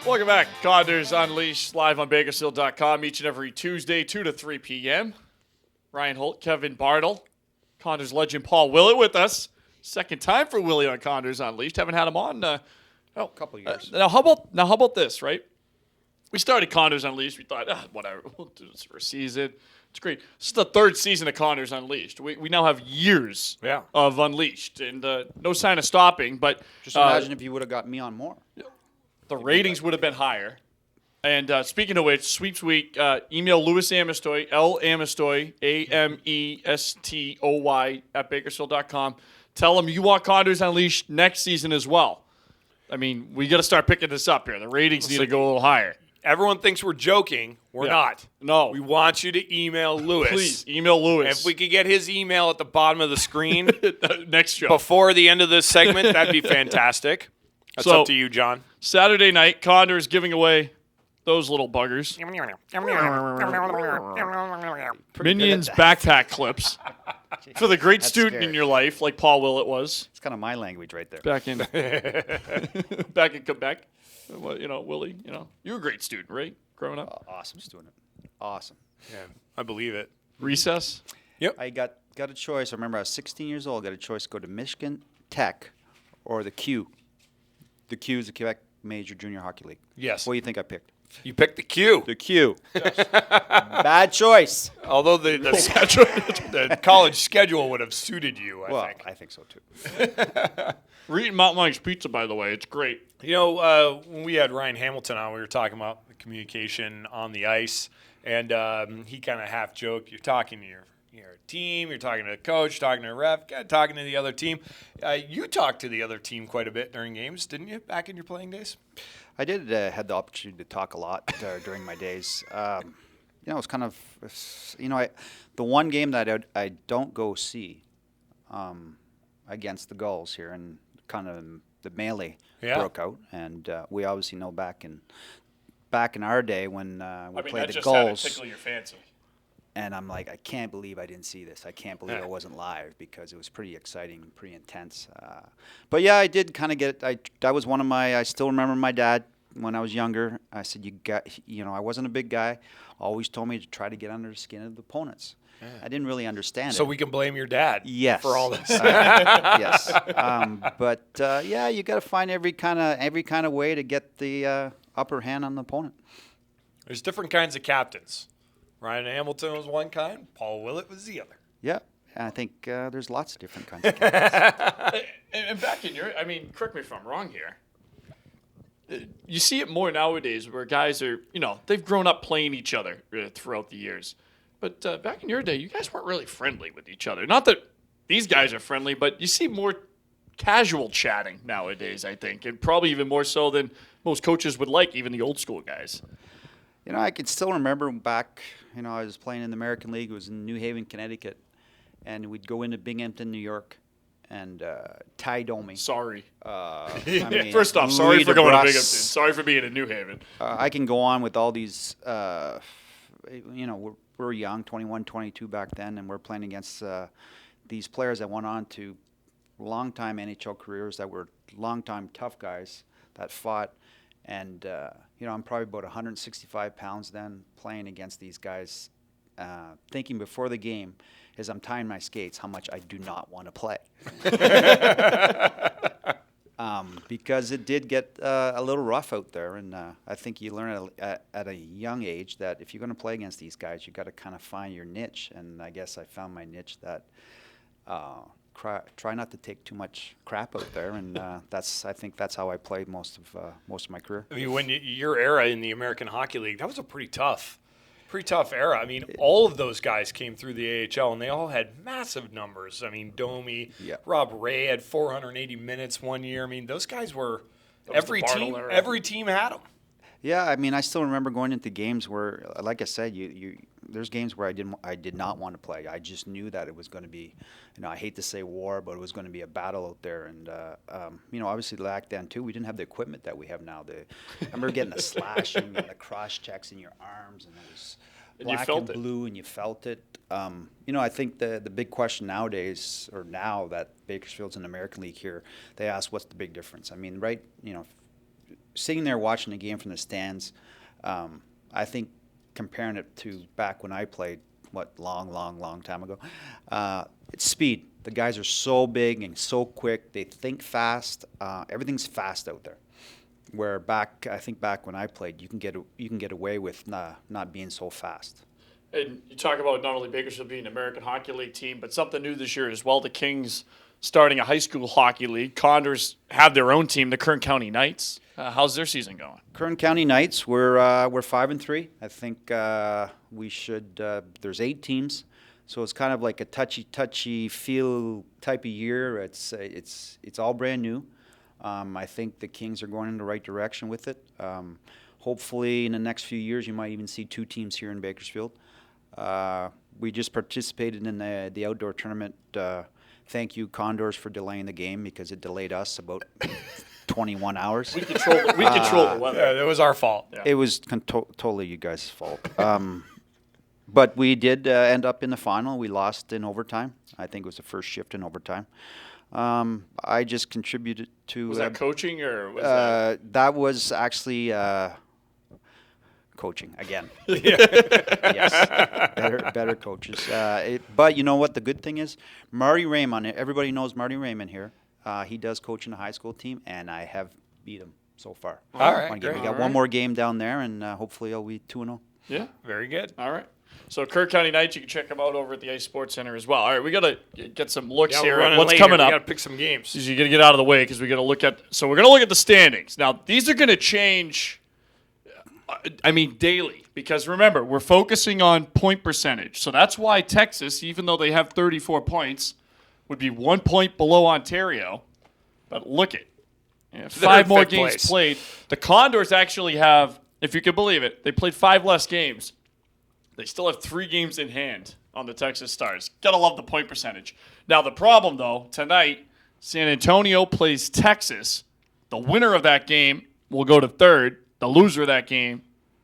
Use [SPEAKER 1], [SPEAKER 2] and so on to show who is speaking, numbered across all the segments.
[SPEAKER 1] Welcome back. Condors Unleashed, live on Bakersfield.com each and every Tuesday, 2 to 3 p.m. Ryan Holt, Kevin Bartle, Condors legend Paul Willett with us. Second time for Willie on Condors Unleashed. Haven't had him on a
[SPEAKER 2] couple years.
[SPEAKER 1] Now how about this, right? We started Condors Unleashed. We thought, whatever, we'll do this for a season. It's great. This is the third season of Condors Unleashed. We now have years of Unleashed, and no sign of stopping. But
[SPEAKER 2] just imagine if you would have got me on more.
[SPEAKER 1] The ratings would have been higher. And speaking of which, Sweeps Week, email Louis Amestoy, L. Amestoy, Amestoy, at Bakersfield.com. Tell him you want Condors Unleashed next season as well. I mean, we got to start picking this up here. The ratings need to go a little higher.
[SPEAKER 3] Everyone thinks we're joking. We're not.
[SPEAKER 1] No.
[SPEAKER 3] We want you to email Louis.
[SPEAKER 1] Please, email Louis.
[SPEAKER 3] If we could get his email at the bottom of the screen
[SPEAKER 1] next show
[SPEAKER 3] before the end of this segment, that'd be fantastic. That's up to you, John.
[SPEAKER 1] Saturday night, Condors giving away those little buggers. Minions backpack clips for the great student in your life, like Paul Willett was.
[SPEAKER 2] It's kind of my language right there.
[SPEAKER 1] Back in Quebec. Well, Willie, you were a great student, right? Growing up?
[SPEAKER 2] Awesome student. Awesome.
[SPEAKER 3] Yeah, I believe it.
[SPEAKER 1] Recess?
[SPEAKER 3] Yep.
[SPEAKER 2] I got a choice. I remember I was 16 years old. Got a choice to go to Michigan Tech or the Q. The Q is the Quebec Major Junior Hockey League.
[SPEAKER 3] Yes.
[SPEAKER 2] What do you think I picked?
[SPEAKER 3] You picked the Q.
[SPEAKER 2] The Q. Yes. Bad choice.
[SPEAKER 3] Although the college schedule would have suited you, I think.
[SPEAKER 2] I think so too.
[SPEAKER 1] We're eating Mountain Mike's pizza, by the way. It's great.
[SPEAKER 3] When we had Ryan Hamilton on, we were talking about the communication on the ice, and he kind of half joked, you're talking to your team, you're talking to the coach, talking to the ref, talking to the other team. You talked to the other team quite a bit during games, didn't you, back in your playing days?
[SPEAKER 2] I did had the opportunity to talk a lot during my days. It's kind of, the one game that I don't go see against the Gulls here, and kind of the melee broke out, and we obviously know back in our day when we played the Gulls.
[SPEAKER 1] Tickle your fancy.
[SPEAKER 2] And I'm like, I can't believe I didn't see this. I can't believe I wasn't live because it was pretty exciting, pretty intense. But yeah, I did kind of get. That was one of my. I still remember my dad when I was younger. I said, I wasn't a big guy. Always told me to try to get under the skin of the opponents. Yeah. I didn't really understand it.
[SPEAKER 3] So we can blame your dad for all this.
[SPEAKER 2] Yes. You got to find every kind of way to get the upper hand on the opponent.
[SPEAKER 3] There's different kinds of captains. Ryan Hamilton was one kind. Paul Willett was the other.
[SPEAKER 2] Yeah. I think there's lots of different kinds of captains.
[SPEAKER 1] And back in correct me if I'm wrong here. You see it more nowadays where guys are, they've grown up playing each other throughout the years. But back in your day, you guys weren't really friendly with each other. Not that these guys are friendly, but you see more casual chatting nowadays, I think, and probably even more so than most coaches would like, even the old school guys.
[SPEAKER 2] I can still remember back, I was playing in the American League. It was in New Haven, Connecticut, and we'd go into Binghamton, New York, and Ty Domi.
[SPEAKER 1] Sorry.
[SPEAKER 2] First
[SPEAKER 1] off, sorry for going to Binghamton. Sorry for being in New Haven.
[SPEAKER 2] I can go on with all these, we're young, 21, 22 back then, and we're playing against these players that went on to long-time NHL careers that were long-time tough guys that fought. And, I'm probably about 165 pounds then playing against these guys, thinking before the game as I'm tying my skates how much I do not want to play. Because it did get a little rough out there. And I think you learn at a young age that if you're going to play against these guys, you got to kind of find your niche. And I guess I found my niche that try not to take too much crap out there, and I think that's how I played most of my career.
[SPEAKER 3] I mean, when your era in the American Hockey League, that was a pretty tough era. I mean, all of those guys came through the AHL, and they all had massive numbers. I mean, Domi, Rob Ray had 480 minutes one year. I mean, those guys were every team had them.
[SPEAKER 2] Yeah, I mean, I still remember going into games where, like I said, there's games where I did not want to play. I just knew that it was going to be, I hate to say war, but it was going to be a battle out there. And obviously back then too, we didn't have the equipment that we have now. I remember getting the slashing and the cross checks in your arms, and it was black and blue, and you felt it. I think the big question nowadays, or now that Bakersfield's in the American League here, they ask what's the big difference. I mean, right, sitting there watching the game from the stands, I think comparing it to back when I played, long time ago, it's speed. The guys are so big and so quick. They think fast. Everything's fast out there. Where I think back when I played, you can get away with not being so fast.
[SPEAKER 1] And you talk about not only Bakersfield being an American Hockey League team, but something new this year as well. The Kings starting a high school hockey league. Condors have their own team, the Kern County Knights. How's their season going?
[SPEAKER 2] Kern County Knights, we're 5-3. I think we should. There's 8 teams, so it's kind of like a touchy feel type of year. It's all brand new. I think the Kings are going in the right direction with it. Hopefully, in the next few years, you might even see 2 teams here in Bakersfield. We just participated in the outdoor tournament. Thank you, Condors, for delaying the game because it delayed us about 21 hours.
[SPEAKER 1] We control the weather.
[SPEAKER 3] Yeah, it was our fault.
[SPEAKER 1] Yeah.
[SPEAKER 2] It was totally you guys' fault. But we did end up in the final. We lost in overtime. I think it was the first shift in overtime. I just contributed to.
[SPEAKER 1] Was that coaching or was that?
[SPEAKER 2] That was actually coaching again. Yes, better coaches. But you know what? The good thing is, Marty Raymond. Everybody knows Marty Raymond here. He does coach in the high school team, and I have beat him so far.
[SPEAKER 3] All right,
[SPEAKER 2] We
[SPEAKER 3] great.
[SPEAKER 2] got one more game down there, and hopefully I'll be 2-0.
[SPEAKER 1] Yeah.
[SPEAKER 3] Very good.
[SPEAKER 1] All right. So Kern County Knights, you can check them out over at the Ice Sports Center as well. All right, we got to get some looks
[SPEAKER 3] Yeah,
[SPEAKER 1] here
[SPEAKER 3] we're
[SPEAKER 1] at
[SPEAKER 3] running
[SPEAKER 1] what's
[SPEAKER 3] late
[SPEAKER 1] coming
[SPEAKER 3] here.
[SPEAKER 1] up.
[SPEAKER 3] We got to pick some games.
[SPEAKER 1] You got to get out of the way because we got to look at. So we're going to look at the standings. Now these are going to change. Daily, because remember we're focusing on point percentage. So that's why Texas, even though they have 34 points, would be 1 point below Ontario. But look at 5 more games played. The Condors actually have, if you can believe it, they played 5 less games. They still have 3 games in hand on the Texas Stars. Gotta love the point percentage. Now the problem though, tonight San Antonio plays Texas. The winner of that game will go to 3rd. The loser of that game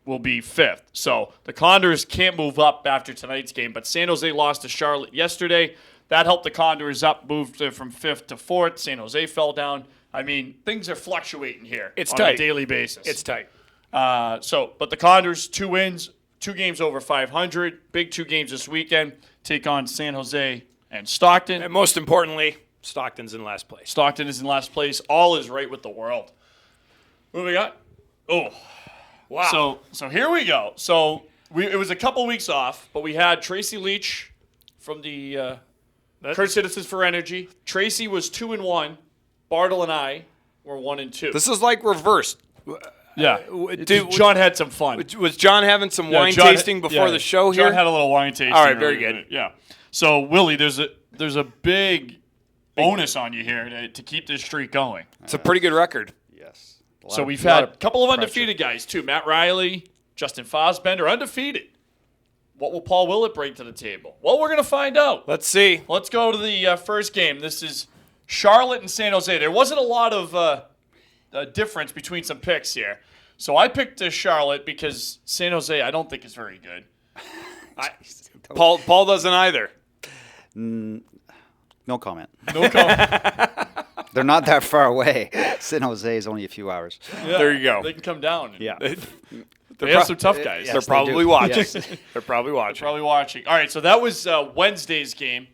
[SPEAKER 1] will be 5th. So the Condors can't move up after tonight's game, but San Jose lost to Charlotte yesterday. That helped the Condors up, moved from 5th to 4th. San Jose fell down. Things are fluctuating here
[SPEAKER 3] It's
[SPEAKER 1] on
[SPEAKER 3] tight.
[SPEAKER 1] a daily basis.
[SPEAKER 3] It's tight.
[SPEAKER 1] But the Condors, 2 wins, 2 games over 500. Big 2 games this weekend. Take on San Jose and Stockton.
[SPEAKER 3] And most importantly, Stockton's in last place.
[SPEAKER 1] Stockton is in last place. All is right with the world. What do we got? Oh,
[SPEAKER 3] Wow.
[SPEAKER 1] So here we go. So it was a couple weeks off, but we had Tracy Leach from the Kern Citizens for Energy. Tracy was 2-1. Bartle and I were 1-2.
[SPEAKER 3] This is like reversed.
[SPEAKER 1] Yeah.
[SPEAKER 3] Dude,
[SPEAKER 1] John had some fun.
[SPEAKER 3] Was John having some wine
[SPEAKER 1] John-
[SPEAKER 3] tasting before the show
[SPEAKER 1] John
[SPEAKER 3] here?
[SPEAKER 1] had a little wine tasting.
[SPEAKER 3] All right, very
[SPEAKER 1] earlier.
[SPEAKER 3] good.
[SPEAKER 1] Yeah. So Willie, there's a big bonus on you here to keep this streak going.
[SPEAKER 3] It's a pretty good record.
[SPEAKER 2] Yes.
[SPEAKER 1] So we've had a couple of undefeated guys too. Matt Riley, Justin Fosbender, undefeated. What will Paul Willett bring to the table? Well, we're going to find out.
[SPEAKER 3] Let's see.
[SPEAKER 1] Let's go to the first game. This is Charlotte and San Jose. There wasn't a lot of difference between some picks here. So I picked Charlotte because San Jose I don't think is very good.
[SPEAKER 3] Paul doesn't either.
[SPEAKER 2] No comment.
[SPEAKER 1] No comment.
[SPEAKER 2] They're not that far away. San Jose is only a few hours.
[SPEAKER 1] Yeah,
[SPEAKER 3] There you go.
[SPEAKER 1] They can come down.
[SPEAKER 2] Yeah.
[SPEAKER 1] They have some tough guys.
[SPEAKER 2] Yes,
[SPEAKER 3] They're
[SPEAKER 2] they
[SPEAKER 3] probably
[SPEAKER 2] do.
[SPEAKER 3] watching.
[SPEAKER 2] Yes.
[SPEAKER 3] They're probably watching.
[SPEAKER 1] Probably watching. All right, so that was Wednesday's game.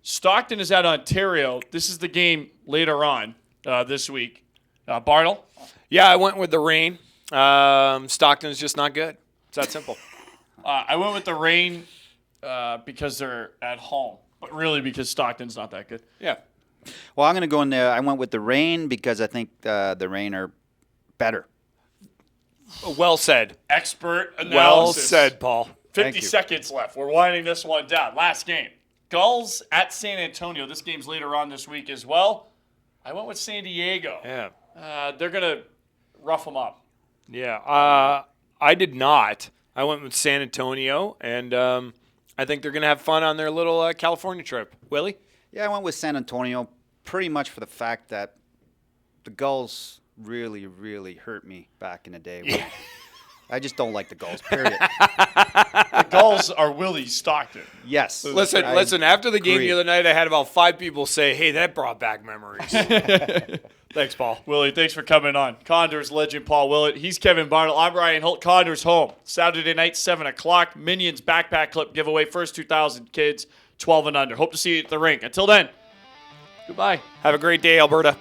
[SPEAKER 1] Stockton is at Ontario. This is the game later on this week. Bartle?
[SPEAKER 3] Yeah, I went with the rain. Stockton's just not good. It's that simple.
[SPEAKER 1] I went with the Rain because they're at home, but really because Stockton's not that good.
[SPEAKER 3] Yeah.
[SPEAKER 2] Well, I'm going to go in there. I went with the Rain because I think the Rain are better.
[SPEAKER 3] Well said.
[SPEAKER 1] Expert
[SPEAKER 3] Well
[SPEAKER 1] analysis.
[SPEAKER 3] said, Paul.
[SPEAKER 1] 50
[SPEAKER 2] Thank you.
[SPEAKER 1] seconds left. We're winding this one down. Last game. Gulls at San Antonio. This game's later on this week as well. I went with San Diego.
[SPEAKER 3] Yeah.
[SPEAKER 1] They're going to rough them up.
[SPEAKER 3] Yeah. I did not. I went with San Antonio, and I think they're going to have fun on their little California trip. Willie?
[SPEAKER 2] Yeah, I went with San Antonio pretty much for the fact that the Gulls really, really hurt me back in the day I just don't like the Gulls, period.
[SPEAKER 1] The Gulls are Willie Stockton.
[SPEAKER 2] Yes.
[SPEAKER 3] Listen.
[SPEAKER 2] I
[SPEAKER 3] After the game
[SPEAKER 2] agree.
[SPEAKER 3] the other night, I had about 5 people say, "Hey, that brought back memories." Thanks, Paul.
[SPEAKER 1] Willie, thanks for coming on. Condors legend Paul Willett. He's Kevin Barnell. I'm Ryan Holt. Condors home. Saturday night, 7 o'clock. Minions backpack clip giveaway. First 2,000 kids, 12 and under. Hope to see you at the rink. Until then, goodbye.
[SPEAKER 3] Have a great day, Alberta.